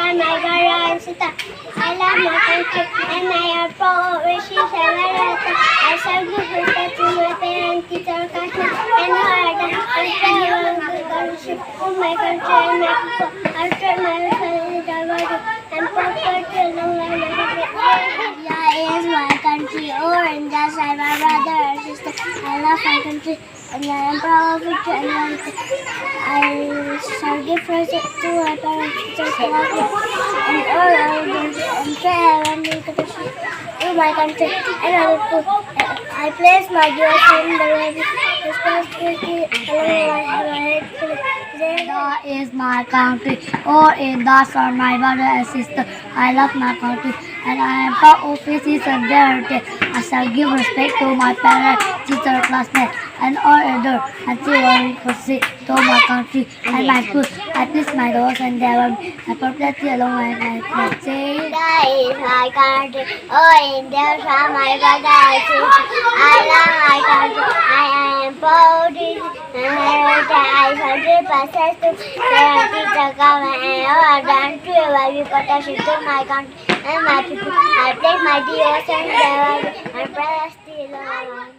are my brother and sister. I love my country and I am proud of it. I serve good respect to my parents, teacher, classmates, and hard and travel scholarship to my country and my people. After my family, and proper to long life my country. India is my country. Oh, India is my brother and sister. I love my country and I am proud of it. And I shall give present to my parents, teachers, classmates, and all others, and travel to my country and I will put. I place my US in the ready responsibility along my head. India is my country. Oh, India is my brother and sister. I love my country and I am proud of its heritage. I shall give respect to my parents, teachers, classmates, and all others until I proceed to my country and my school. I place my doors and their property along my head. India is my country. Oh, India is my brother and sister. I love my country. I am proud of it. I shall give access to parents, teachers, government, and all others to evaluate protection to my country and my people. I place my devotion and prayer still on.